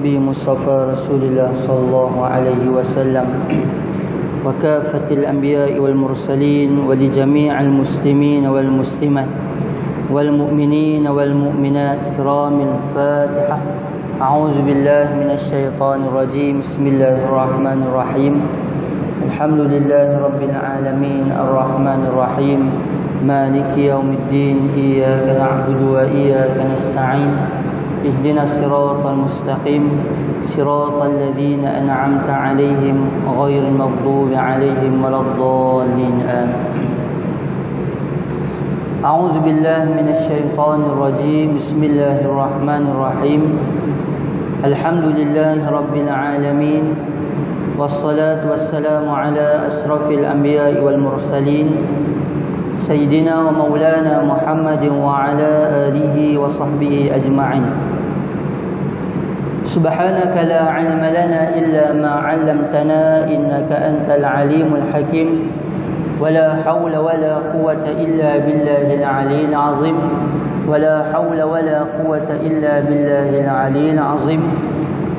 حبي مصطفى رسول الله صلى الله عليه وسلم وكافة الأنبياء والمرسلين ولجميع المسلمين والمسلمات والمؤمنين والمؤمنات كرام الفاتحة. أعوذ بالله من الشيطان الرجيم. بسم الله الرحمن الرحيم. الحمد لله رب العالمين الرحمن الرحيم مالك يوم الدين. إياك نعبد وإياك نستعين. اهدنا الصراط المستقيم صراط الذين أنعمت عليهم غير المغضوب عليهم ولا الضالين آمين. أعوذ بالله من الشيطان الرجيم. بسم الله الرحمن الرحيم. الحمد لله رب العالمين والصلاة والسلام على أشرف الأنبياء والمرسلين سيدنا ومولانا محمد وعلى آله وصحبه أجمعين. سبحانك لا علم لنا إلا ما علمتنا إنك أنت العليم الحكيم. ولا حول ولا قوة إلا بالله العلي العظيم. ولا حول ولا قوة إلا بالله العلي العظيم.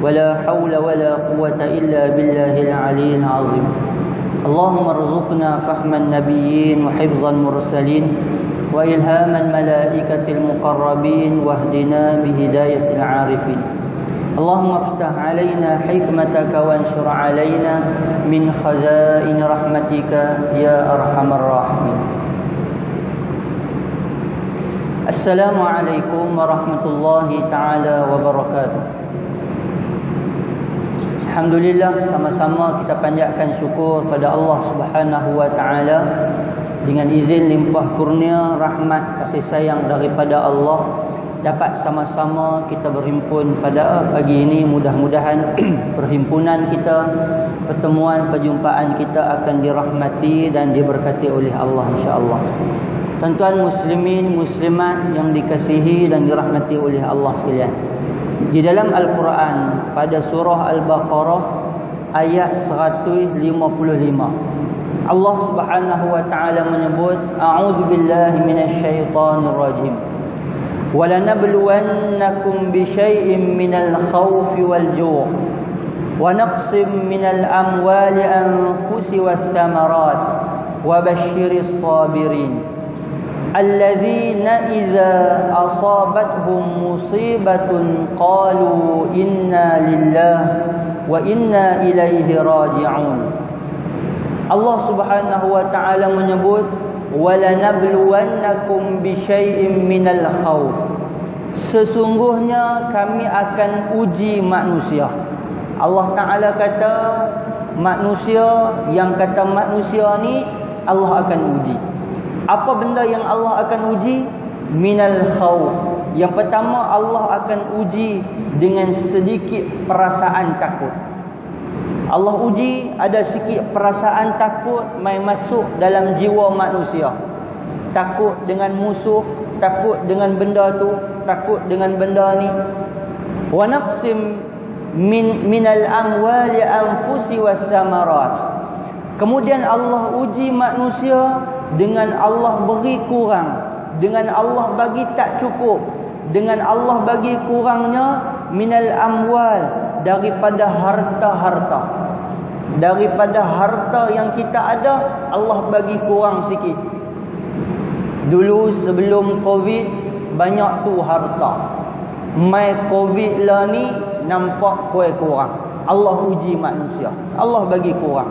ولا حول ولا قوة إلا بالله العلي العظيم. اللهم ارزقنا فهم النبيين وحفظ المرسلين وإلهام الملائكة المقربين واهدنا بهداية العارفين. اللهم افتح علينا حكمتك وانشر علينا من خزائن رحمتك يا أرحم الراحمين. السلام عليكم ورحمة الله تعالى وبركاته. Alhamdulillah, sama-sama kita panjatkan syukur pada Allah Subhanahu wa taala dengan izin limpah kurnia rahmat kasih sayang daripada Allah dapat sama-sama kita berhimpun pada pagi ini. Mudah-mudahan perhimpunan kita, pertemuan, perjumpaan kita akan dirahmati dan diberkati oleh Allah insya-Allah. Tuan-tuan muslimin muslimat yang dikasihi dan dirahmati oleh Allah sekalian. Di dalam Al-Quran pada surah Al-Baqarah ayat 155 Allah Subhanahu wa taala menyebut a'udzu billahi minasyaitonir rajim. Wa lanabluwannakum bisyai'in minal khawfi wal ju' wa naqsim minal amwali anfusi was samarat wa basyiris sabirin. الذين إذا أصابتهم مصيبة قالوا إنا لله وإنا إليه راجعون. Allah Subhanahu wa taala menyebut walanabluwannakum bisyai'in minal khauf. Sesungguhnya kami akan uji manusia. Allah Taala kata manusia, yang kata manusia ni Allah akan uji. Apa benda yang Allah akan uji? Minal khauf. Yang pertama, Allah akan uji dengan sedikit perasaan takut. Allah uji ada sikit perasaan takut mai masuk dalam jiwa manusia. Takut dengan musuh, takut dengan benda tu, takut dengan benda ni. Wa naqsim minal amwali anfusi was samarat. Kemudian Allah uji manusia dengan Allah beri kurang, dengan Allah bagi tak cukup, dengan Allah bagi kurangnya minal amwal, daripada harta-harta. Daripada harta yang kita ada, Allah bagi kurang sikit. Dulu sebelum Covid banyak tu harta. Mai Covid lah ni nampak kurang. Allah uji manusia, Allah bagi kurang.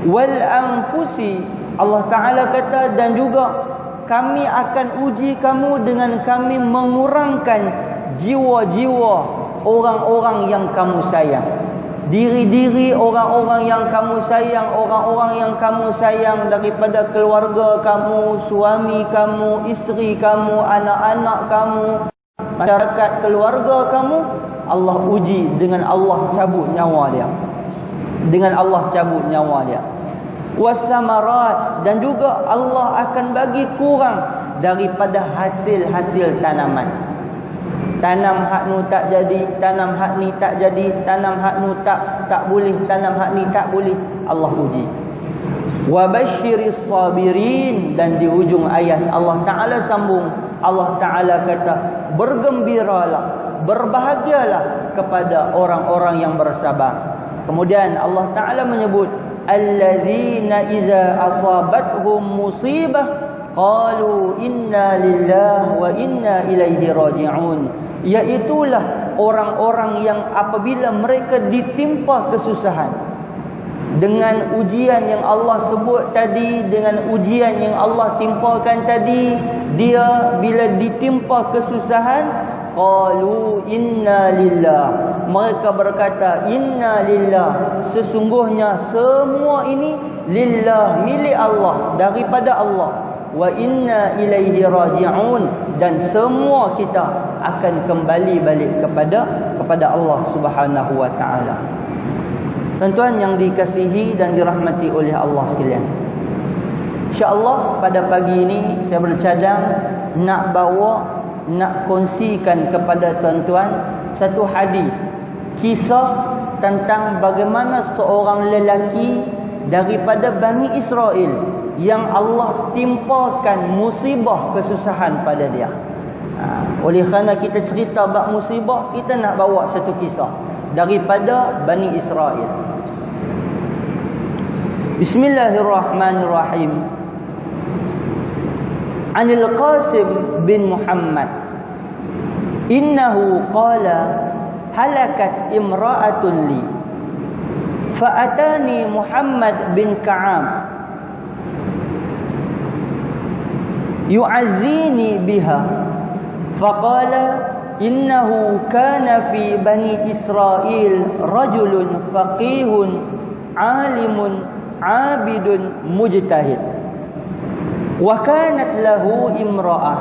Wal anfusi, Allah Ta'ala kata, dan juga kami akan uji kamu dengan kami mengurangkan jiwa-jiwa orang-orang yang kamu sayang. Diri-diri orang-orang yang kamu sayang, orang-orang yang kamu sayang daripada keluarga kamu, suami kamu, isteri kamu, anak-anak kamu, masyarakat keluarga kamu, Allah uji dengan Allah cabut nyawa dia. Dengan Allah cabut nyawa dia. Wasamarat, dan juga Allah akan bagi kurang daripada hasil-hasil tanaman. Tanam hak nu tak jadi, tanam hak ni tak jadi, tanam hak nu tak boleh, tanam hak ni tak boleh, Allah uji. Wa basyiris sabirin, dan di hujung ayat Allah Ta'ala sambung, Allah Ta'ala kata, bergembiralah berbahagialah kepada orang-orang yang bersabar. Kemudian Allah Ta'ala menyebut, alladzina iza asabathum musibah qalu inna lillahi wa inna ilaihi raji'un. Iaitulah orang-orang yang apabila mereka ditimpa kesusahan, dengan ujian yang Allah sebut tadi, dengan ujian yang Allah timpakan tadi, dia bila ditimpa kesusahan, qalu inna lillah, mereka berkata inna lillah, sesungguhnya semua ini lillah, milik Allah, daripada Allah, wa inna ilaihi raji'un, dan semua kita akan kembali balik kepada Allah Subhanahu wa taala. Tuan-tuan yang dikasihi dan dirahmati oleh Allah sekalian, insya-Allah pada pagi ini saya bercadang nak kongsikan kepada tuan-tuan satu hadis, kisah tentang bagaimana seorang lelaki daripada Bani Israel yang Allah timpakan musibah kesusahan pada dia. Oleh kerana kita cerita bab musibah, kita nak bawa satu kisah daripada Bani Israel. Bismillahirrahmanirrahim. Anil Qasim bin Muhammad, innahu qala halakat imra'atun li, fa'atani Muhammad bin Ka'ab yu'azzini biha, faqala innahu kana fi Bani Israel rajulun faqihun alimun abidun mujtahid, wa kanat lahu imra'ah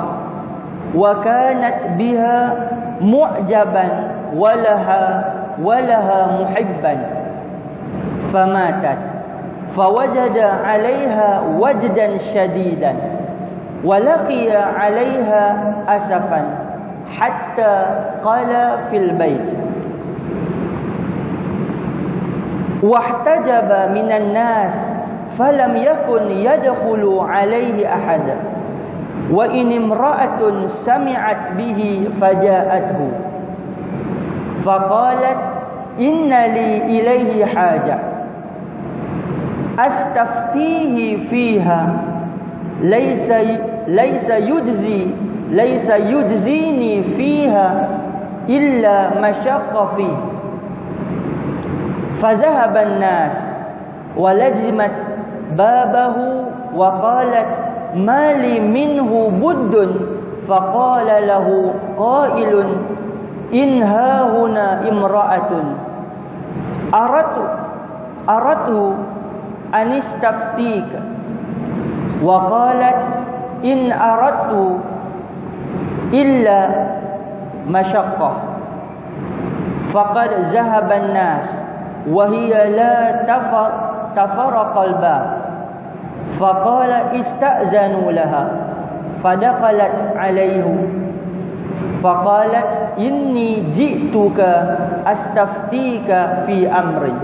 wa kanat biha mu'jaban walaha muhibban, famatat fawajada 'alayha wajdan shadidan walaqiya 'alayha asafan hatta qala fil bait wahtajaba minan nas falam yakun yadkhulu 'alayhi ahad wa in imra'atun sami'at bihi faja'athu faqalat inna li ilayhi haja astaftihi fiha laysa yujzini fiha illa mashaqqa fihi, fazahaba an-nas walazimat babahu wa qalat ma li minhu buddun, faqala lahu qailun in hahuna imra'atun aratu anistaftika, wa qalat in aradtu illa mashaqqah, faqad zahaba an-nas wa hiya la tafaraqa al-bab, faqala ista'zanu laha, fadakhalat alayhi faqalat inni ji'tuka astaftika fi amri,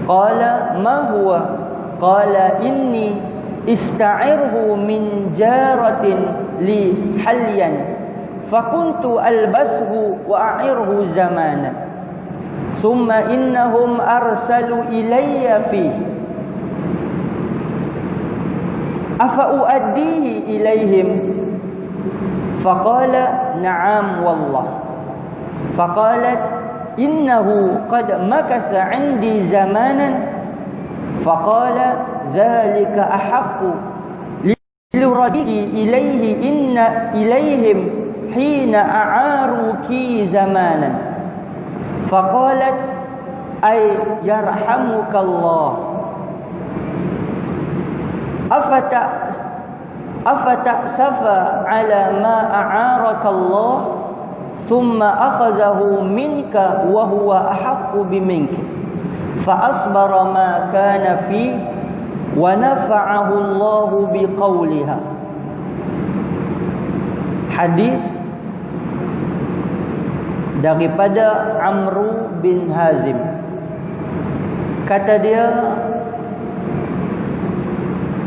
qala ma huwa, qala inni ista'irhu min jaratin li halyan fakuntu albashu wa a'irhu zamanan thumma innahum arsalu ilayya fihi afa uaddihi ilayhim, faqala na'am wallah, faqalat innahu qad makatha 'indi zamanan, faqala zalika ahaqqu liradihi ilayhi inna ilayhim hina a'aruki zamanan, faqalat ay yarhamukallah afata'safa ala ma a'araka Allah thumma akhazahu minka wa huwa ahaqqu biminka fa asbara ma kana fi wa nafa'ahu Allah biqauliha. Hadis daripada Amru bin Hazim, kata dia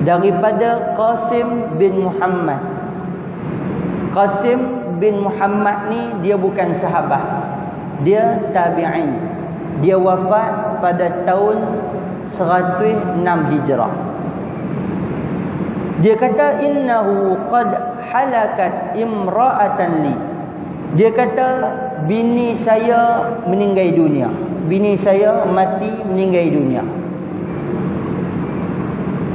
daripada Qasim bin Muhammad, Qasim bin Muhammad ni dia bukan sahabat. Dia tabi'in. Dia wafat pada tahun 106 Hijrah. Dia kata innahu qad halakat imra'atan li. Dia kata bini saya meninggal dunia. Bini saya mati meninggal dunia.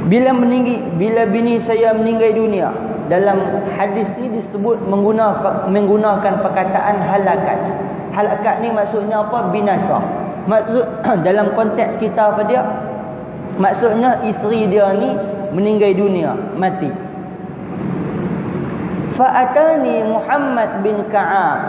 Bila bini saya meninggal dunia, dalam hadis ni disebut menggunakan perkataan halakat. Halakat ni maksudnya apa? Binasa. Maksud dalam konteks kita apa dia? Maksudnya isteri dia ni meninggal dunia, mati. Fa'atani Muhammad bin Ka'ab.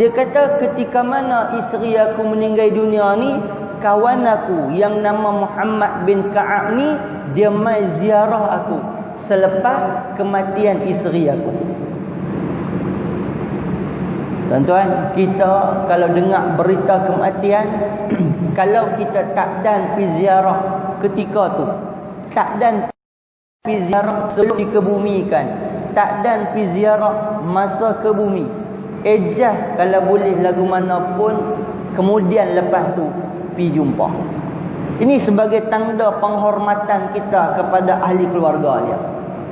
Dia kata ketika mana isteri aku meninggal dunia ni, kawan aku yang nama Muhammad bin Ka'ab ni dia mai ziarah aku selepas kematian isteri aku. Tuan-tuan, kita kalau dengar berita kematian, kalau kita tak dan pi ziarah ketika tu, tak dan pi ziarah sebelum dikebumikan, tak dan pi ziarah masa ke bumi, ejah kalau boleh lagu mana pun kemudian lepas tu pi jumpa. Ini sebagai tanda penghormatan kita kepada ahli keluarga dia.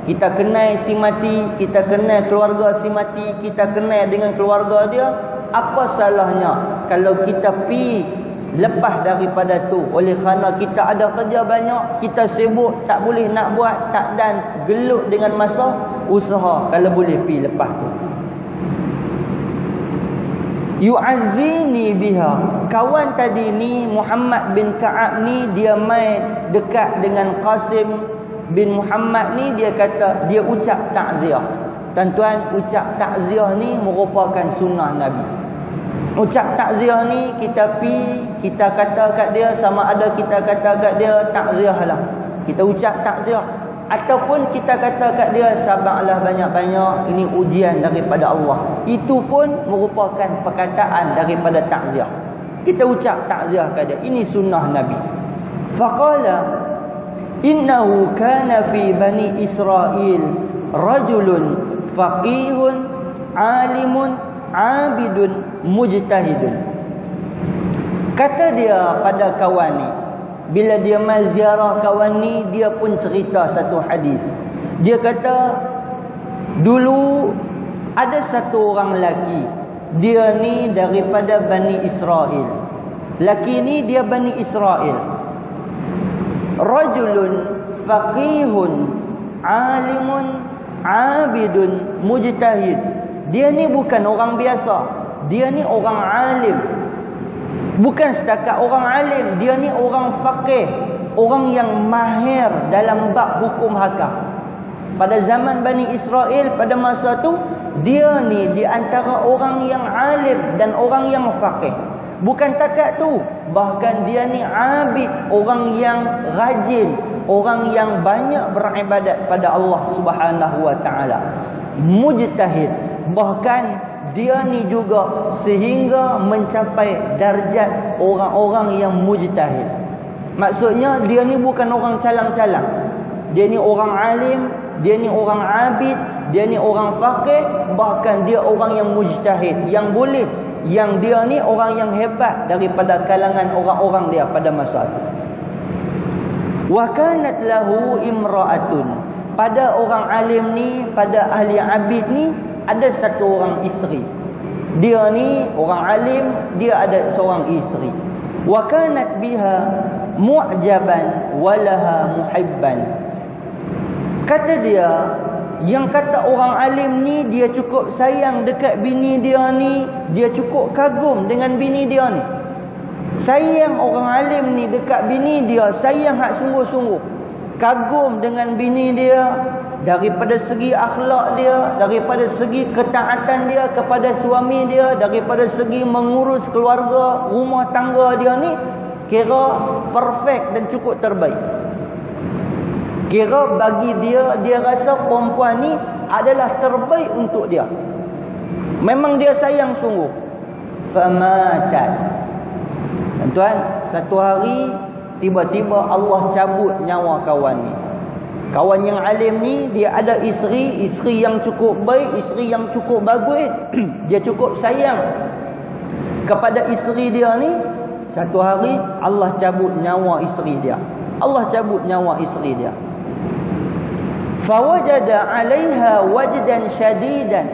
Kita kenal si mati, kita kenal keluarga si mati, kita kenal dengan keluarga dia. Apa salahnya kalau kita pi lepas daripada tu, oleh kerana kita ada kerja banyak, kita sibuk, tak boleh nak buat, tak dan gelut dengan masa, usaha kalau boleh pi lepas tu. Yu'azzini biha. Kawan tadi ni Muhammad bin Ka'ab ni dia mai dekat dengan Qasim bin Muhammad ni, dia kata dia ucap takziah. Tuan-tuan, ucap takziah ni merupakan sunnah Nabi. Ucap takziah ni kita pi, kita kata kat dia, sama ada kita kata kat dia takziah lah, kita ucap takziah, ataupun kita kata kat dia sabarlah banyak-banyak, ini ujian daripada Allah. Itu pun merupakan perkataan daripada takziah. Kita ucap takziah kat dia. Ini sunnah Nabi. Faqala innahu kana fi bani Israel rajulun faqihun alimun abidun mujtahidun. Kata dia pada kawan ni, bila dia mai ziarah kawan ni, dia pun cerita satu hadis. Dia kata dulu ada satu orang lelaki, dia ni daripada Bani Israel. Lelaki ni dia Bani Israel. Rajulun faqihun alimun abidun mujtahid. Dia ni bukan orang biasa, dia ni orang alim. Bukan setakat orang alim, dia ni orang faqih, orang yang mahir dalam bab hukum hakam. Pada zaman Bani Israel pada masa tu, dia ni di antara orang yang alim dan orang yang faqih. Bukan takat tu, bahkan dia ni abid, orang yang rajin, orang yang banyak beribadat pada Allah Subhanahu wa taala. Mujtahid, bahkan dia ni juga sehingga mencapai darjat orang-orang yang mujtahid. Maksudnya dia ni bukan orang calang-calang. Dia ni orang alim, dia ni orang abid, dia ni orang faqih, bahkan dia orang yang mujtahid, yang boleh, yang dia ni orang yang hebat daripada kalangan orang-orang dia pada masa itu. Wa kanat lahu imra'atun. Pada orang alim ni, pada ahli abid ni, ada satu orang isteri. Dia ni orang alim, dia ada seorang isteri. Wa kanat biha mu'jaban walaha muhibban. Kata dia, yang kata orang alim ni, dia cukup sayang dekat bini dia ni, dia cukup kagum dengan bini dia ni. Sayang orang alim ni dekat bini dia, sayang hak sungguh-sungguh. Kagum dengan bini dia, daripada segi akhlak dia, daripada segi ketaatan dia kepada suami dia, daripada segi mengurus keluarga, rumah tangga dia ni, kira perfect dan cukup terbaik. Kira bagi dia, dia rasa perempuan ni adalah terbaik untuk dia. Memang dia sayang sungguh. Famatat. Tuan, satu hari tiba-tiba Allah cabut nyawa kawan ni. Kawan yang alim ni dia ada isteri yang cukup baik, isteri yang cukup bagus. Dia cukup sayang kepada isteri dia ni. Satu hari Allah cabut nyawa isteri dia. Allah cabut nyawa isteri dia. Fawajada 'alaiha wajdan syadidan.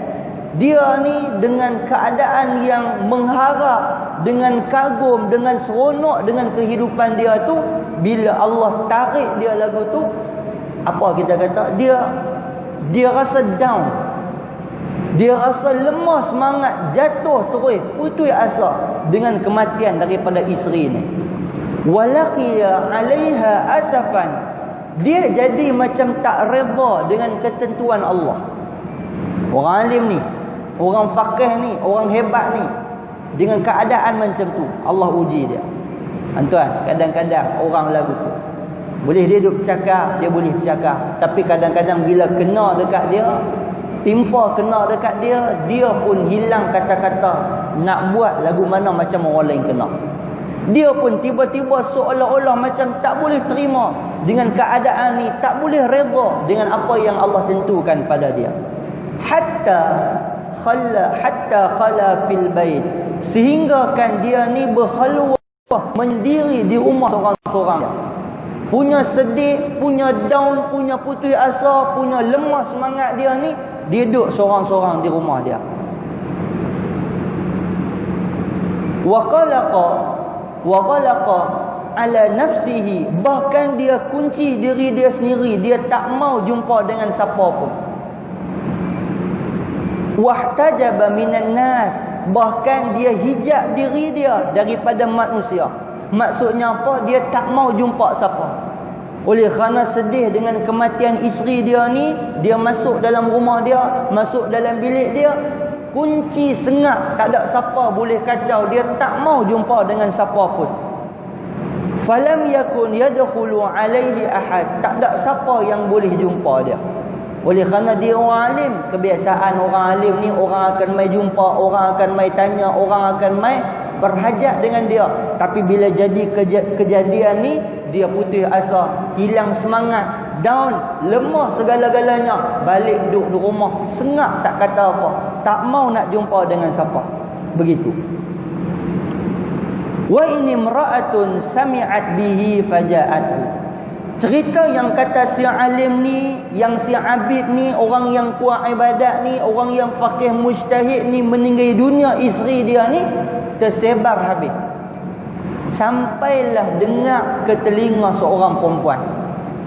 Dia ni dengan keadaan yang mengharap, dengan kagum, dengan seronok dengan kehidupan dia tu, bila Allah tarik dia lagu tu, apa kita kata, dia rasa down, dia rasa lemah semangat, jatuh terus, putus asa dengan kematian daripada isteri ni. Walaqiya 'alaiha asafan. Dia jadi macam tak redha dengan ketentuan Allah. Orang alim ni, orang faqih ni, orang hebat ni, dengan keadaan macam tu Allah uji dia. Tuan, kadang-kadang orang lagu tu boleh dia duduk bercakap, dia boleh bercakap, tapi kadang-kadang bila kena dekat dia, timpa kena dekat dia, dia pun hilang kata-kata nak buat lagu mana macam orang lain kena. Dia pun tiba-tiba seolah-olah macam tak boleh terima dengan keadaan ni, tak boleh redha dengan apa yang Allah tentukan pada dia. Hatta khala fil bait, sehingga kan dia ni berkhalwah, mendiri di rumah seorang-seorang. Punya sedih, punya down, punya putus asa, punya lemah semangat dia ni, dia duduk seorang-seorang di rumah dia. Wa qalaqa ala nafsihi, bahkan dia kunci diri dia sendiri, dia tak mau jumpa dengan siapa pun. Wahtajaba minan nas, bahkan dia hijab diri dia daripada manusia. Maksudnya apa? Dia tak mau jumpa siapa. Oleh kerana sedih dengan kematian isteri dia ni, dia masuk dalam rumah dia, masuk dalam bilik dia, kunci sengak, tak ada siapa boleh kacau, dia tak mau jumpa dengan siapa pun. Falam yakun yadkhulu alaihi ahad, tak ada siapa yang boleh jumpa dia. Oleh kerana dia orang alim, kebiasaan orang alim ni, orang akan mai jumpa, orang akan mai tanya, orang akan mai berhajat dengan dia. Tapi bila jadi kejadian ni, dia putus asa, hilang semangat, down, lemah segala-galanya, balik duduk di rumah, sengak, tak kata apa, tak mau nak jumpa dengan siapa. Begitu. Wa in imra'atun sami'at bihi faja'athu. Cerita yang kata si alim ni, yang si abid ni, orang yang kuat ibadat ni, orang yang faqih mujtahid ni meninggal dunia, isteri dia ni tersebar habis. Sampailah dengar ke telinga seorang perempuan.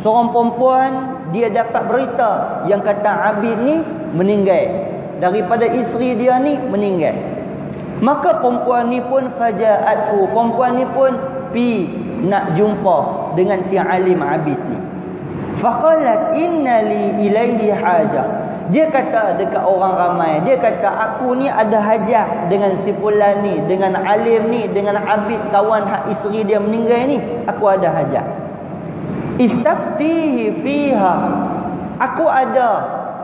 Seorang perempuan, dia dapat berita yang kata abid ni meninggal, daripada isteri dia ni meninggal. Maka perempuan ni pun faja'athu, perempuan ni pun pi nak jumpa dengan si alim abid ni. Faqalat inna li ilaihi hajah. Dia kata dekat orang ramai, dia kata aku ni ada hajat dengan si fulan ni, dengan alim ni, dengan abid kawan hak isteri dia meninggal ni, aku ada hajat. Istaftihi fiha, aku ada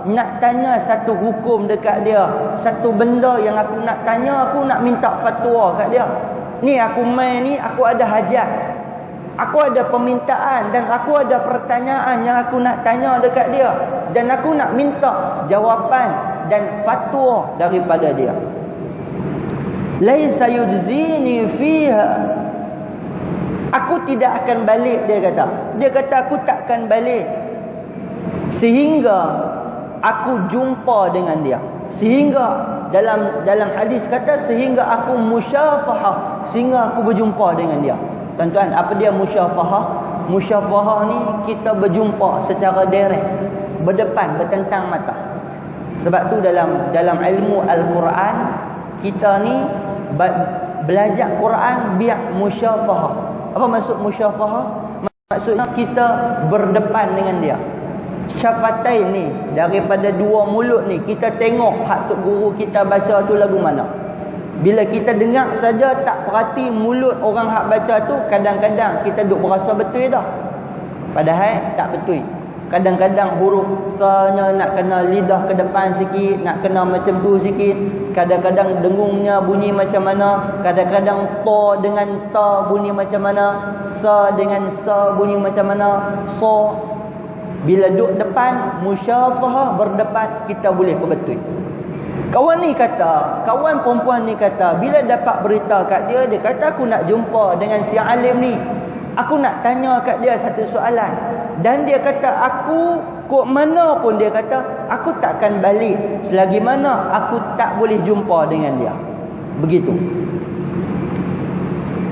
nak tanya satu hukum dekat dia, satu benda yang aku nak tanya, aku nak minta fatwa kat dia. Ni aku main ni, aku ada hajat, aku ada permintaan dan aku ada pertanyaan yang aku nak tanya dekat dia, dan aku nak minta jawapan dan fatwa daripada dia. Laisa yujzini fiha, aku tidak akan balik, dia kata. Dia kata aku tak akan balik sehingga aku jumpa dengan dia. Sehingga dalam hadis kata sehingga aku musyafahah, sehingga aku berjumpa dengan dia. Tuan-tuan, apa dia musyafahah? Musyafahah ni kita berjumpa secara direct, berdepan, bertentang mata. Sebab tu dalam ilmu Al-Quran, kita ni belajar Quran biar musyafahah. Apa maksud musyafahah? Maksudnya kita berdepan dengan dia. Syafatain ni, daripada dua mulut ni, kita tengok hak tok guru kita baca tu lagu mana. Bila kita dengar saja, tak perhati mulut orang hak baca tu, kadang-kadang kita duk berasa betul dah, padahal tak betul. Kadang-kadang huruf sa-nya nak kena lidah ke depan sikit, nak kena macam tu sikit. Kadang-kadang dengungnya bunyi macam mana, kadang-kadang ta dengan ta bunyi macam mana, sa dengan sa bunyi macam mana, so. Bila duduk depan, musyafahah berdepan, kita boleh perbetul. Kawan perempuan ni kata, bila dapat berita kat dia, dia kata aku nak jumpa dengan si alim ni. Aku nak tanya kat dia satu soalan. Dan dia kata aku kok mana pun dia kata aku takkan balik selagi mana aku tak boleh jumpa dengan dia. Begitu.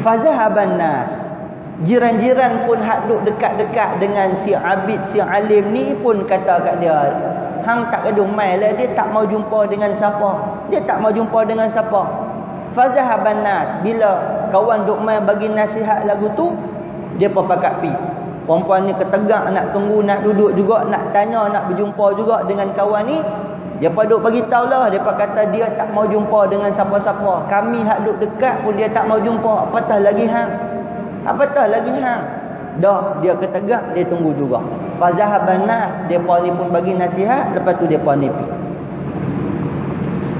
Fazahaban nas. Jiran-jiran pun hak duk dekat-dekat dengan si abid, si alim ni pun kata kat dia, hang tak gaduh mai lah, dia tak mau jumpa dengan siapa. Dia tak mau jumpa dengan siapa. Fazahaban nas. Bila kawan duk mai bagi nasihat lagu tu, dia pun pakat pi. Perempuan ni ketegak nak tunggu, nak duduk juga, nak tanya, nak berjumpa juga dengan kawan ni. Dia pun duk bagi tahulah, dia pun kata dia tak mau jumpa dengan siapa-siapa. Kami hak duk dekat pun dia tak mau jumpa. Apatah lagi hang. Dah dia ketegak, dia tunggu juga. Fazahaban nas, depa ni pun bagi nasihat, lepas tu depa ni pi.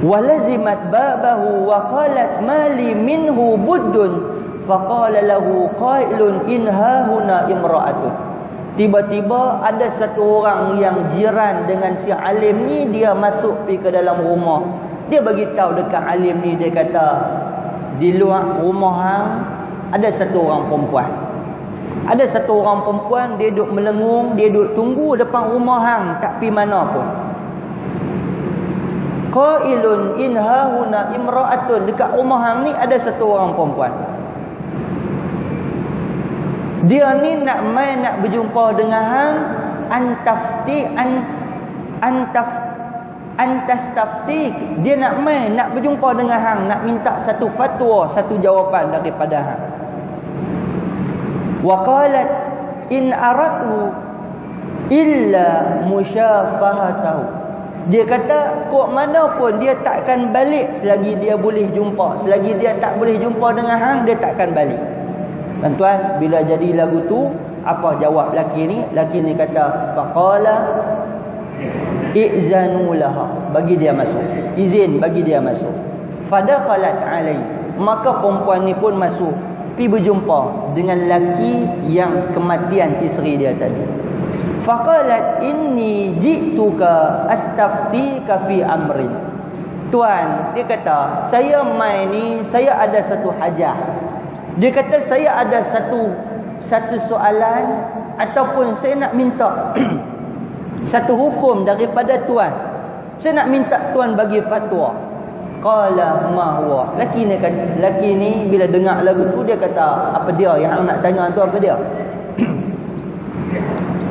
Walazimat babahu wa qalat mali minhu buddun faqala lahu qailun in hahuna imra'atun. Tiba-tiba ada satu orang yang jiran dengan si alim ni, dia masuk pergi ke dalam rumah. Dia bagi tahu dekat alim ni, dia kata di luar rumah hang ada satu orang perempuan. Ada satu orang perempuan, dia duduk melengung, dia duduk tunggu depan rumah hang, tak pi mana pun. Qailun in hahuna imra'atun, dekat rumah hang ni ada satu orang perempuan. Dia ni nak mai nak berjumpa dengan hang, antastaftik. Dia nak mai nak berjumpa dengan hang, nak minta satu fatwa, satu jawapan daripada hang. Wa qalat in aratu illa musyafahatahu. Dia kata kok mana pun dia takkan balik selagi dia boleh jumpa. Selagi dia tak boleh jumpa dengan hang, dia takkan balik. Tuan-tuan, bila jadi lagu tu, apa jawab lelaki ni? Lelaki ni kata faqala i'zanu laha, bagi dia masuk. Izin bagi dia masuk. Fadaqalat alai, maka perempuan ni pun masuk, pi berjumpa dengan lelaki yang kematian isteri dia tadi. Faqalat inni ji'tuka astaftika fi amrin. Tuan, dia kata, saya mai ni, saya ada satu hajah. Dia kata saya ada satu soalan, ataupun saya nak minta satu hukum daripada tuan. Saya nak minta tuan bagi fatwa. Qala ma huwa. Laki ni bila dengar lagu tu, dia kata, apa dia yang nak tanya tu, apa dia?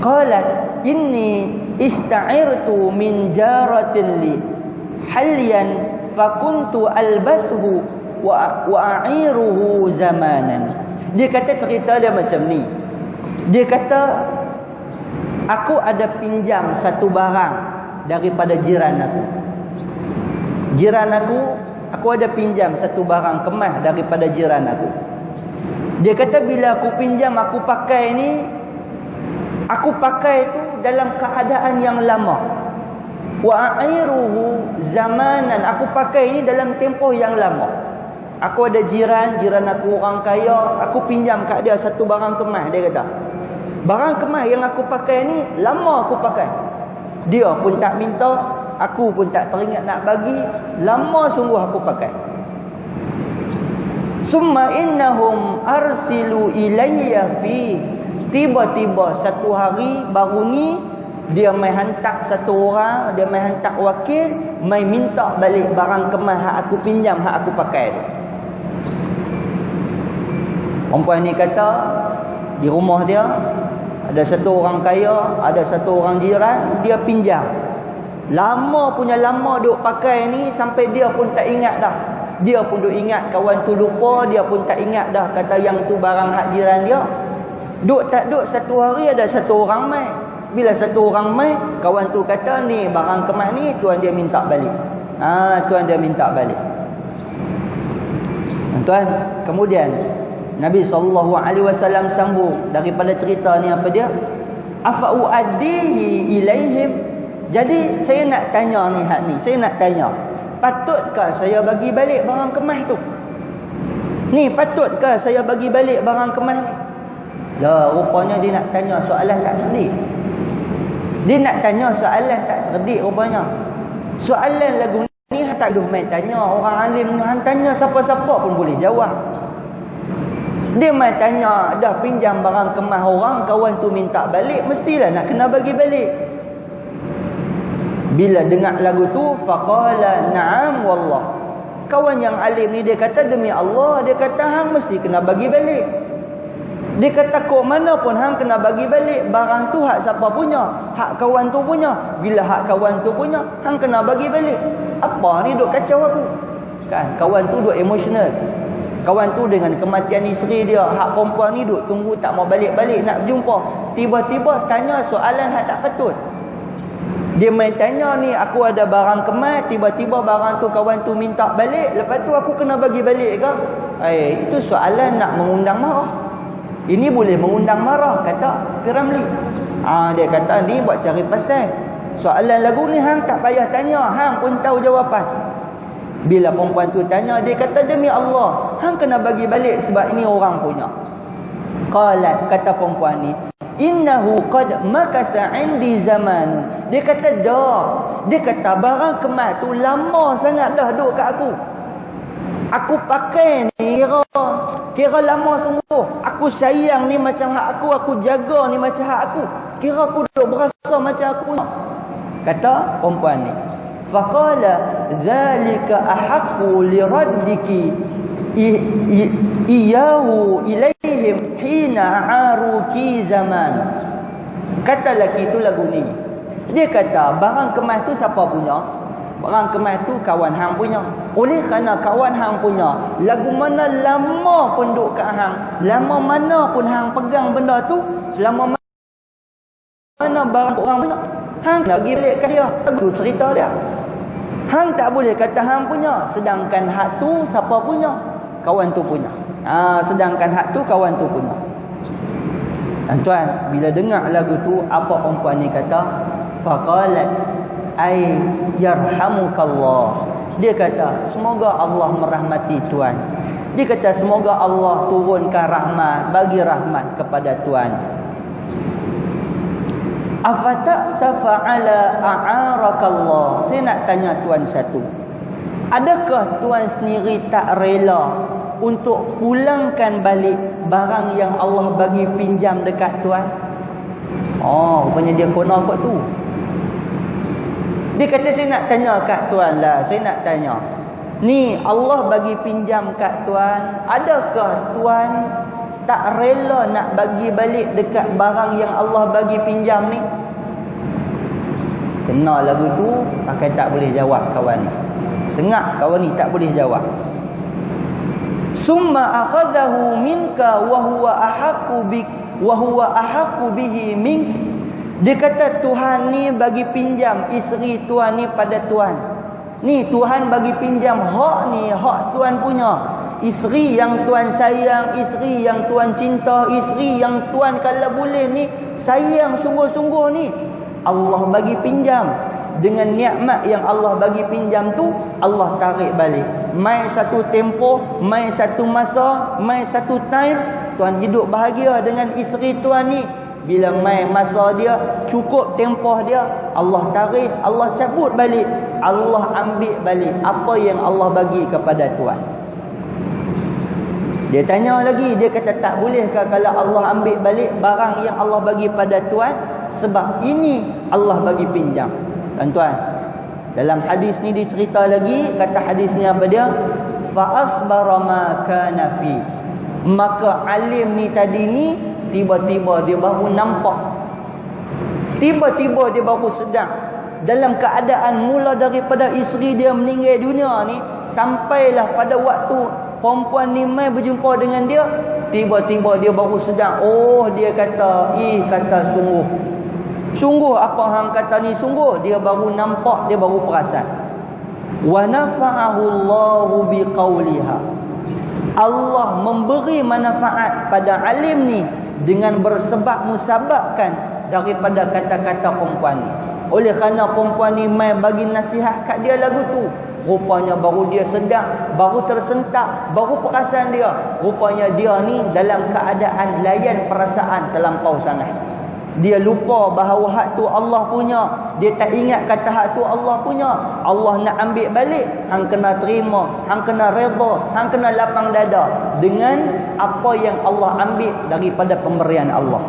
Qalat inni ista'irtu min jaratin li halyan fakuntu albashu wa a'iruhu zamanan. Dia kata cerita dia macam ni. Dia kata aku ada pinjam satu barang daripada jiran aku. Jiran aku ada pinjam satu barang kemas daripada jiran aku. Dia kata bila aku pinjam, aku pakai ni, aku pakai tu dalam keadaan yang lama. Wa a'iruhu zamanan, aku pakai ni dalam tempoh yang lama. Aku ada jiran aku orang kaya, aku pinjam kat dia satu barang kemas. Dia kata barang kemas yang aku pakai ni lama aku pakai. Dia pun tak minta, aku pun tak teringat nak bagi, lama sungguh aku pakai. Summa innahum arsilu ilayya fi, tiba-tiba satu hari baru ni dia mai hantar satu orang, dia mai hantar wakil, mai minta balik barang kemas hak aku pinjam, hak aku pakai tu. Perempuan ni kata di rumah dia ada satu orang kaya, ada satu orang jiran, dia pinjam. Lama punya lama duk pakai ni sampai dia pun tak ingat dah. Dia pun duk ingat kawan tu lupa, dia pun tak ingat dah kata yang tu barang hak jiran dia. Duk tak duk satu hari ada satu orang mai. Bila satu orang mai, kawan tu kata ni barang kemas ni tuan dia minta balik. Tuan dia minta balik. Tuan, kemudian Nabi SAW sambung daripada cerita ni apa dia? Afa'u addihi ilaihim. Jadi saya nak tanya ni hak ni. Saya nak tanya, patutkah saya bagi balik barang kemas tu? Ni patutkah saya bagi balik barang kemas ni? Lah rupanya dia nak tanya soalan tak cerdik. Dia nak tanya soalan tak cerdik rupanya. Soalan lagu ni tak duk main tanya orang alim, hang tanya siapa-siapa pun boleh jawab. Dia main tanya, dah pinjam barang kemas orang, kawan tu minta balik, mestilah nak kena bagi balik. Bila dengar lagu tu, faqala na'am wallah. Kawan yang alim ni dia kata, demi Allah, dia kata hang mesti kena bagi balik. Dia kata kok mana pun hang kena bagi balik. Barang tu hak siapa punya? Hak kawan tu punya. Bila hak kawan tu punya, hang kena bagi balik. Apa ni duk kacau aku? Kan kawan tu duk emosional. Kawan tu dengan kematian isteri dia, hak perempuan ni duk tunggu tak mau balik-balik nak berjumpa. Tiba-tiba tanya soalan hak tak patut. Dia main tanya ni, aku ada barang kemas, tiba-tiba barang tu kawan tu minta balik, lepas tu aku kena bagi balik ke? Itu soalan nak mengundang marah. Ini boleh mengundang marah, kata Piramli. Dia kata ni buat cari pasal. Soalan lagu ni hang tak payah tanya, hang pun tahu jawapan. Bila perempuan tu tanya, dia kata demi Allah, hang kena bagi balik sebab ini orang punya. Qalat, kata perempuan ni, innahu qad makatha 'indi zaman. Dia kata dah. Dia kata barang kemas tu lama sangat dah duduk kat aku. Aku pakai ni kira lama sungguh. Aku sayang ni macam hak aku jaga ni macam hak aku. Kira aku duk berasa macam aku punya. Kata perempuan ni, faqala zalika ahaqqu li raddiki iyahu ilaihim hina aruki zaman. Kata lelaki tu lagu ni, dia kata barang kemas tu siapa punya? Barang kemas tu kawan hang punya. Oleh kerana kawan hang punya, lagu mana lama pun duk kat hang, lama mana pun hang pegang benda tu, selama mana barang orang punya, hang nak pergi balik kat dia. Lagu cerita dia. Hang tak boleh kata hang punya, sedangkan hak tu siapa punya? Kawan tu punya. Sedangkan hak tu kawan tu punya. Tuan, bila dengar lagu tu, apa perempuan ni kata? Faqalat ay yarhamukallah. Dia kata semoga Allah merahmati tuan. Dia kata semoga Allah turunkan rahmat, bagi rahmat kepada tuan. Afata'safa ala a'arakallah. Saya nak tanya tuan satu. Adakah tuan sendiri tak rela untuk pulangkan balik barang yang Allah bagi pinjam dekat tuan? Rupanya dia kona kot tu. Dia kata saya nak tanya kat tuan lah. Saya nak tanya, ni Allah bagi pinjam kat tuan, adakah tuan tak rela nak bagi balik dekat barang yang Allah bagi pinjam ni? Kena lagu tu, pakai tak boleh jawab kawan ni. Sengak kawan ni tak boleh jawab. Summa akhadahu minka wa huwa ahaqqu bihi mink. Dia kata Tuhan ni bagi pinjam isteri tuan ni pada tuan. Ni Tuhan bagi pinjam hak ni, hak tuan punya. Isteri yang tuan sayang, isteri yang tuan cinta, isteri yang tuan kalau boleh ni sayang sungguh-sungguh ni, Allah bagi pinjam. Dengan nikmat yang Allah bagi pinjam tu, Allah tarik balik. Mai satu tempoh, mai satu masa, mai satu time, tuan hidup bahagia dengan isteri tuan ni. Bila mai masa dia, cukup tempoh dia, Allah tarik, Allah cabut balik, Allah ambil balik apa yang Allah bagi kepada tuan. Dia tanya lagi, dia kata tak bolehkah kalau Allah ambil balik barang yang Allah bagi pada tuan, sebab ini Allah bagi pinjam. Tuan-tuan, dalam hadis ni dicerita lagi, kata hadis ni apa dia? Fa asbara ma kana fi. Maka alim ni tadi ni tiba-tiba dia baru nampak, tiba-tiba dia baru sedang, dalam keadaan mula daripada isteri dia meninggal dunia ni, sampailah pada waktu perempuan ni mai berjumpa dengan dia, tiba-tiba dia baru sedang. Dia kata, kata sungguh apa hang kata ni sungguh. Dia baru nampak, dia baru perasan. Wa nafa'ahu Allahu biqauliha. Allah memberi manfaat pada alim ni dengan bersebab musababkan daripada kata-kata perempuan ni. Oleh kerana perempuan ni mai bagi nasihat kat dia lagu tu, rupanya baru dia sedang, baru tersentak, baru perasan dia, rupanya dia ni dalam keadaan layan perasaan terlampau sangat. Dia lupa bahawa hak tu Allah punya. Dia tak ingat kata hak tu Allah punya. Allah nak ambil balik, hang kena terima, hang kena redha, hang kena lapang dada dengan apa yang Allah ambil daripada pemberian Allah.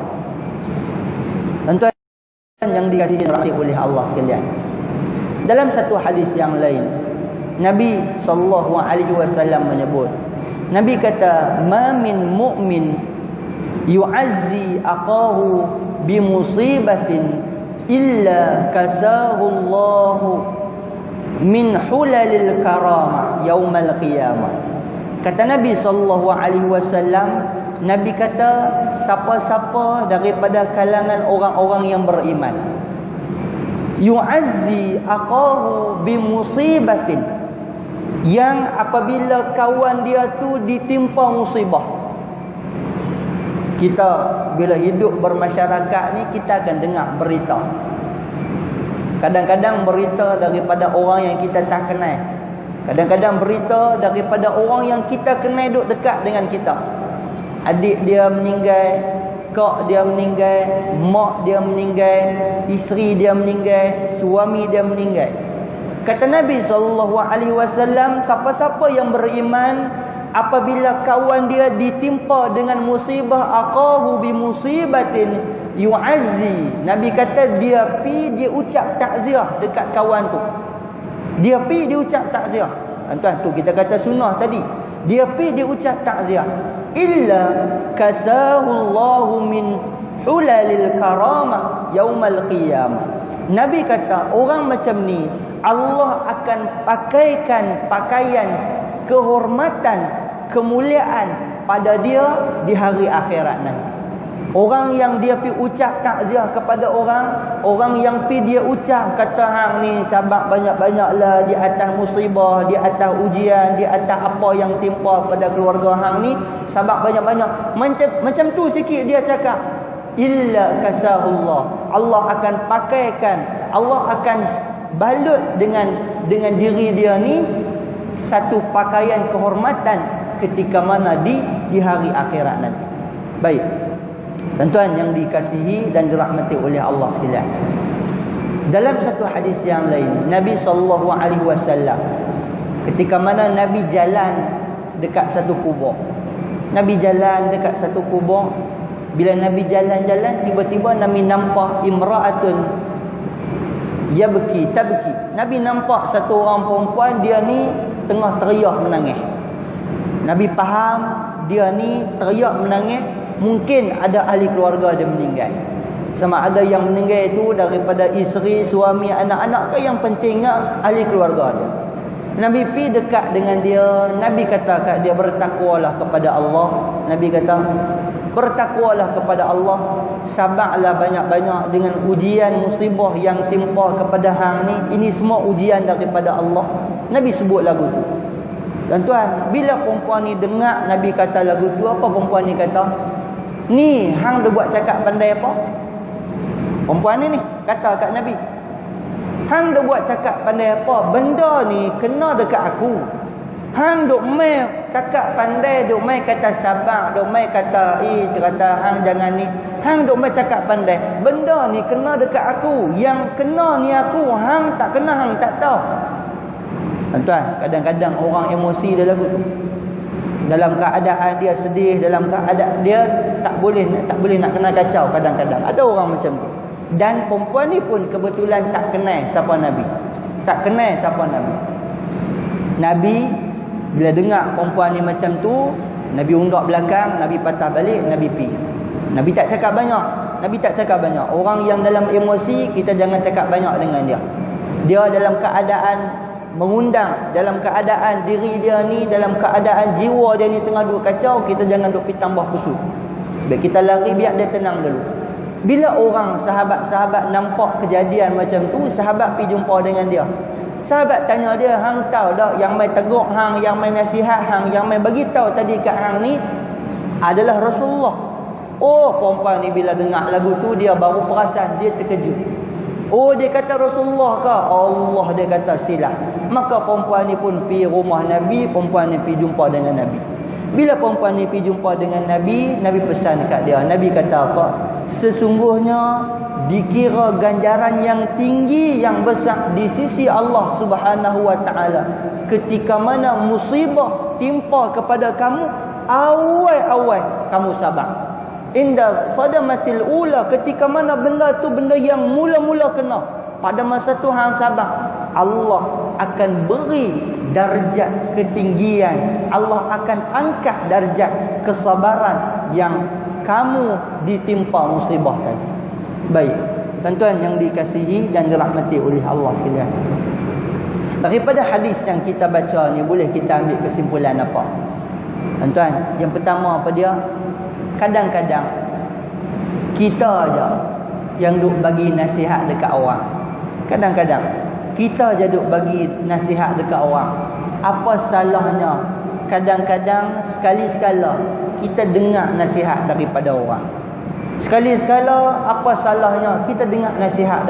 Tuan-tuan yang dikasihi oleh Allah sekalian, dalam satu hadis yang lain, Nabi SAW menyebut, Nabi kata, "Ma min mu'min yu'azzi aqahu bimusibatin illa kasahu Allahu min hulalil karamah yaumal qiyamah." Kata Nabi SAW, Nabi kata, siapa-siapa daripada kalangan orang-orang yang beriman yu'azzi aqahu bimusibatin, yang apabila kawan dia tu ditimpa musibah. Kita bila hidup bermasyarakat ni, kita akan dengar berita. Kadang-kadang berita daripada orang yang kita tak kenal. Kadang-kadang berita daripada orang yang kita kenal, duduk dekat dengan kita. Adik dia meninggal, kak dia meninggal, mak dia meninggal, isteri dia meninggal, suami dia meninggal. Kata Nabi SAW, siapa-siapa yang beriman, apabila kawan dia ditimpa dengan musibah, aqahu bi musibatin yu'azzi, Nabi kata dia ucap takziah dekat kawan tu. Dia ucap takziah. Tuan-tuan, tu kita kata sunnah tadi. Dia ucap takziah. Illa kasahu Allahu min hulalil karamah yaumal qiyamah. Nabi kata orang macam ni Allah akan pakaikan pakaian kehormatan, kemuliaan pada dia di hari akhirat nanti. Orang yang dia pi ucap takziah kepada orang yang pi dia ucap kata hang ni sabar banyak-banyaklah di atas musibah, di atas ujian, di atas apa yang timpa pada keluarga hang ni, sabar banyak-banyak. Macam tu sikit dia cakap, illa kasahullah, Allah akan pakaikan, Allah akan balut dengan diri dia ni satu pakaian kehormatan ketika mana di hari akhirat nanti. Baik, tuan-tuan yang dikasihi dan dirahmati oleh Allah sekalian, dalam satu hadis yang lain, Nabi SAW ketika mana Nabi jalan dekat satu kubur. Nabi jalan dekat satu kubur. Bila Nabi jalan-jalan, tiba-tiba Nabi nampak imra'atun yabki tabki. Nabi nampak satu orang perempuan, dia ni tengah teriak menangis. Nabi faham dia ni teriak menangis, mungkin ada ahli keluarga dia meninggal. Sama ada yang meninggal itu daripada isteri, suami, anak-anak ke, yang pentingnya ahli keluarga dia. Nabi pergi dekat dengan dia. Nabi kata kat dia, bertakwalah kepada Allah. Nabi kata, bertakwalah kepada Allah, sabarlah banyak-banyak dengan ujian musibah yang timpa kepada hang ni. Ini semua ujian daripada Allah. Nabi sebut lagu tu. Tuan-tuan, bila perempuan ni dengar Nabi kata lagu tu, apa perempuan ni kata? Ni hang dah buat cakap pandai apa? Perempuan ni kata kat Nabi, hang dah buat cakap pandai apa? Benda ni kena dekat aku. Hang duk mai cakap pandai, duk mai kata sabar, duk mai kata kata hang jangan ni. Hang duk mai cakap pandai. Benda ni kena dekat aku. Yang kena ni aku, hang tak kena, hang tak tahu. Tuan-tuan, kadang-kadang orang emosi dalam lagu tu. Dalam keadaan dia sedih, dalam keadaan dia tak boleh nak kena kacau, kadang-kadang ada orang macam tu. Dan perempuan ni pun kebetulan tak kenal siapa Nabi. Tak kenal siapa Nabi. Nabi bila dengar perempuan ni macam tu, Nabi undak belakang, Nabi patah balik, Nabi pi. Nabi tak cakap banyak. Nabi tak cakap banyak. Orang yang dalam emosi, kita jangan cakap banyak dengan dia. Dia dalam keadaan mengundang, dalam keadaan diri dia ni, dalam keadaan jiwa dia ni tengah duk kacau, kita jangan duk pergi tambah kusut. Biar kita lari, biar dia tenang dulu. Bila orang sahabat-sahabat nampak kejadian macam tu, sahabat pergi jumpa dengan dia. Sahabat tanya dia, hang tahu tak yang mai tegur hang, yang mai nasihat hang, yang mai bagi tahu tadi kat hang ni adalah Rasulullah. Oh, perempuan ni bila dengar lagu tu, dia baru perasan, dia terkejut. Oh, dia kata Rasulullah ke? Allah, dia kata silap. Maka perempuan ni pun pergi rumah Nabi, perempuan ni pergi jumpa dengan Nabi. Bila perempuan ni pergi jumpa dengan Nabi, Nabi pesan dekat dia. Nabi kata apa? Sesungguhnya dikira ganjaran yang tinggi, yang besar di sisi Allah Subhanahu wa taala ketika mana musibah timpa kepada kamu, awal-awal kamu sabar. Inda sadamatil ula, ketika mana benda tu benda yang mula-mula kena, pada masa tu hang sabar, Allah akan beri darjat ketinggian, Allah akan angkat darjat kesabaran yang kamu ditimpa musibah tadi. Baik, tuan-tuan yang dikasihi dan dirahmati oleh Allah sekalian, daripada hadis yang kita baca ni boleh kita ambil kesimpulan apa? Tuan-tuan, yang pertama apa dia? Kadang-kadang kita aja yang duk bagi nasihat dekat orang. Kadang-kadang kita je duk bagi nasihat dekat orang. Apa salahnya kadang-kadang sekali-sekala kita dengar nasihat daripada orang? Sekali-sekala apa salahnya kita dengar nasihat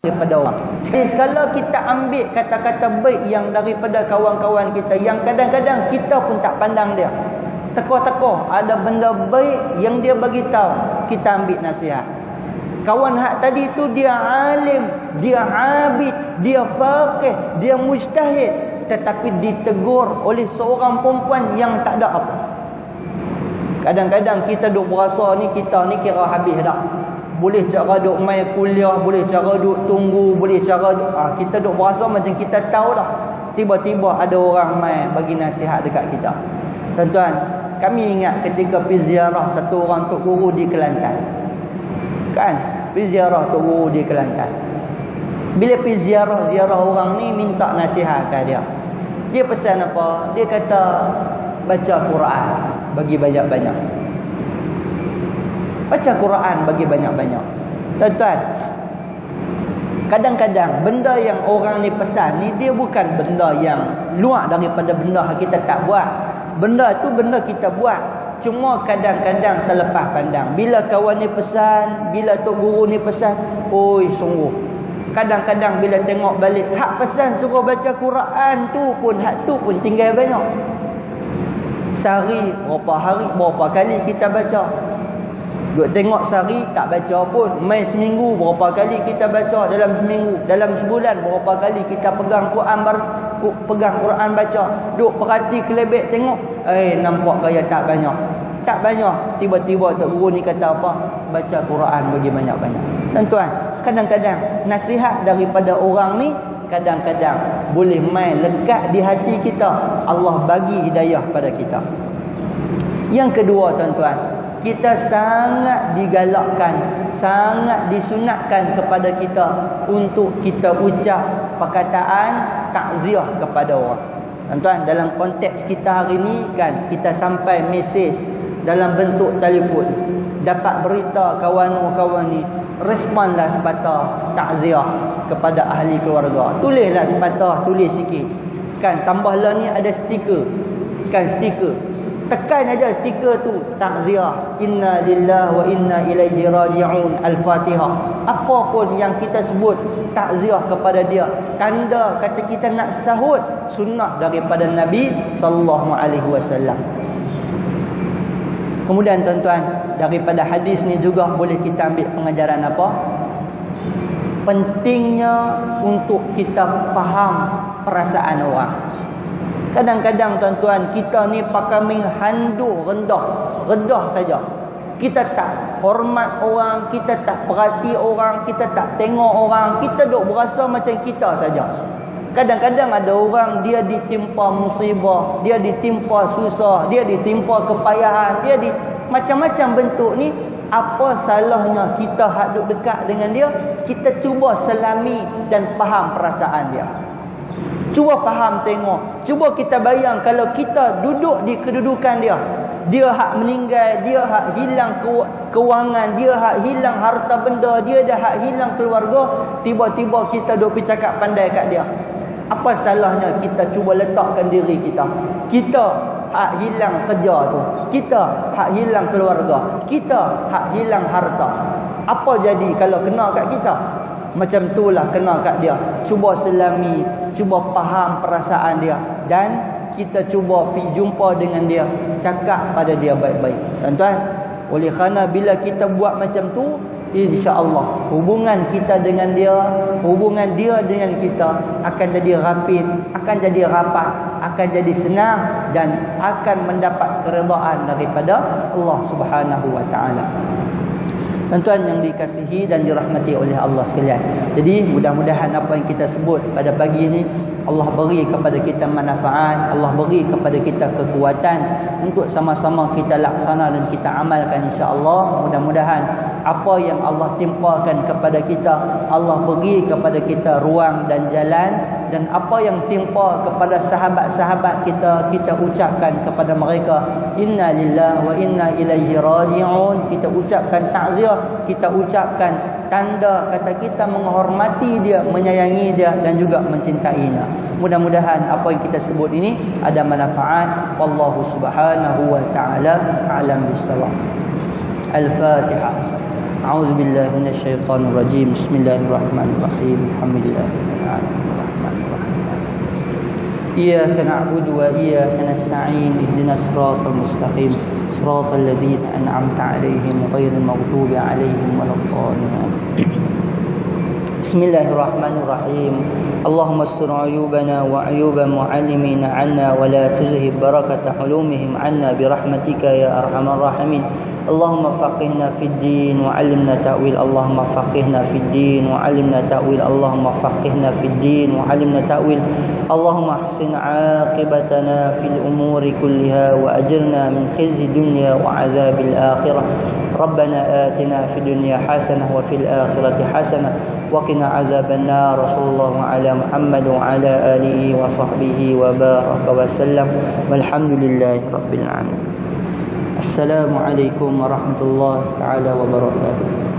daripada orang? Sekali-sekala kita ambil kata-kata baik yang daripada kawan-kawan kita, yang kadang-kadang kita pun tak pandang dia. Teko-teko ada benda baik yang dia bagi tahu, kita ambil nasihat. Kawan hak tadi tu dia alim, dia abid, dia faqih, dia mujtahid, tetapi ditegur oleh seorang perempuan yang tak ada apa. Kadang-kadang kita duk berasa ni kita ni kira habis dah. Boleh cara duk main kuliah, boleh cara duk tunggu, boleh cara kita duk berasa macam kita tahu dah. Tiba-tiba ada orang main bagi nasihat dekat kita. Tuan-tuan, kami ingat ketika pergi ziarah satu orang tok guru di Kelantan. Kan? Pergi ziarah tok guru di Kelantan. Bila pergi ziarah orang ni minta nasihat kat dia. Dia pesan apa? Dia kata baca Quran bagi banyak-banyak. Baca Quran bagi banyak-banyak. Tuan-tuan, kadang-kadang benda yang orang ni pesan ni dia bukan benda yang luar daripada benda yang kita tak buat. Benda tu benda kita buat. Cuma kadang-kadang terlepas pandang. Bila kawan ni pesan, bila tok guru ni pesan, oi sungguh. Kadang-kadang bila tengok balik, hak pesan suruh baca Quran tu pun, hak tu pun tinggal banyak. Sehari berapa hari, berapa kali kita baca. Duk tengok sehari tak baca pun. Mai seminggu berapa kali kita baca dalam seminggu. Dalam sebulan berapa kali kita pegang Quran baca. Duk perhati kelebek tengok. Nampak gaya tak banyak. Tak banyak. Tiba-tiba tok guru ni kata apa? Baca Quran bagi banyak-banyak. Tuan-tuan, kadang-kadang nasihat daripada orang ni kadang-kadang boleh main lekat di hati kita. Allah bagi hidayah pada kita. Yang kedua tuan-tuan, kita sangat digalakkan, sangat disunatkan kepada kita untuk kita ucap perkataan takziah kepada orang. Tuan-tuan, dalam konteks kita hari ni kan, kita sampai mesej dalam bentuk telefon, dapat berita kawan-kawan ni, responlah sepatah takziah kepada ahli keluarga. Tulislah sepatah, tulis sikit. Kan tambahlah ni ada stiker. Kan stiker. Tekan aja stiker tu, takziah, inna lillahi wa inna ilaihi raji'un, al-Fatihah. Apa pun yang kita sebut takziah kepada dia, tanda kata kita nak sahut sunnah daripada Nabi sallallahu alaihi wasallam. Kemudian tuan-tuan, daripada hadis ni juga boleh kita ambil pengajaran apa? Pentingnya untuk kita faham perasaan orang. Kadang-kadang tuan-tuan, kita ni pakai menghandur rendah saja. Kita tak hormat orang, kita tak perhati orang, kita tak tengok orang, kita duk berasa macam kita saja. Kadang-kadang ada orang dia ditimpa musibah, dia ditimpa susah, dia ditimpa kepayahan, dia di macam-macam bentuk ni. Apa salahnya kita hak duk dekat dengan dia, kita cuba selami dan faham perasaan dia. Cuba faham, tengok. Cuba kita bayang kalau kita duduk di kedudukan dia. Dia hak meninggal, dia hak hilang kewangan, dia hak hilang harta benda, dia dah hak hilang keluarga. Tiba-tiba kita duk pergi cakap pandai kat dia. Apa salahnya kita cuba letakkan diri kita. Kita hak hilang kerja tu, kita hak hilang keluarga, kita hak hilang harta. Apa jadi kalau kena kat kita? Macam itulah kena kat dia. Cuba selami, cuba faham perasaan dia, dan kita cuba pergi jumpa dengan dia, cakap pada dia baik-baik. Tuan-tuan, Oleh kerana bila kita buat macam tu, insya-Allah hubungan kita dengan dia, hubungan dia dengan kita akan jadi rapid, akan jadi rapat, akan jadi senang dan akan mendapat keredaan daripada Allah Subhanahu wa taala. Tuan-tuan yang dikasihi dan dirahmati oleh Allah sekalian. Jadi mudah-mudahan apa yang kita sebut pada pagi ini Allah beri kepada kita manfaat, Allah beri kepada kita kekuatan untuk sama-sama kita laksana dan kita amalkan insya-Allah. Mudah-mudahan apa yang Allah timpakan kepada kita, Allah beri kepada kita ruang dan jalan, dan apa yang timpa kepada sahabat-sahabat kita, kita ucapkan kepada mereka inna lillahi wa inna ilaihi raji'un. Kita ucapkan takziah, kita ucapkan tanda kata kita menghormati dia, menyayangi dia dan juga mencintainya. Mudah-mudahan apa yang kita sebut ini ada manfaat. Wallahu subhanahu wa ta'ala a'lam bis-shawab. Al-Fatihah. A'udzu billahi minasyaitonir rajim. Bismillahirrahmanirrahim. Alhamdulillahirabbil alamin. إياك نعبد وإياك نستعين اهدنا الصراط المستقيم صراط الذين أنعمت عليهم غير المغضوب عليهم ولا الضالين. بسم الله الرحمن الرحيم. اللهم استر عيوبنا وعيوب معلمين عنا ولا تذهب بركة علومهم عنا برحمتك يا أرحم الراحمين. اللهم فقهنا في الدين وعلمنا تأويل. اللهم فقهنا في الدين وعلمنا تأويل. اللهم فقهنا في الدين وعلمنا تأويل. اللهم احسن عاقبتنا في الأمور كلها وأجرنا من خزي الدنيا وعذاب الآخرة. ربنا آتنا في الدنيا حسنة وفي الآخرة حسنة وقنا عذاب النار. صلى الله على محمد وعلى آله وصحبه وبارك وسلم والحمد لله رب العالمين. Assalamualaikum warahmatullahi taala wabarakatuh.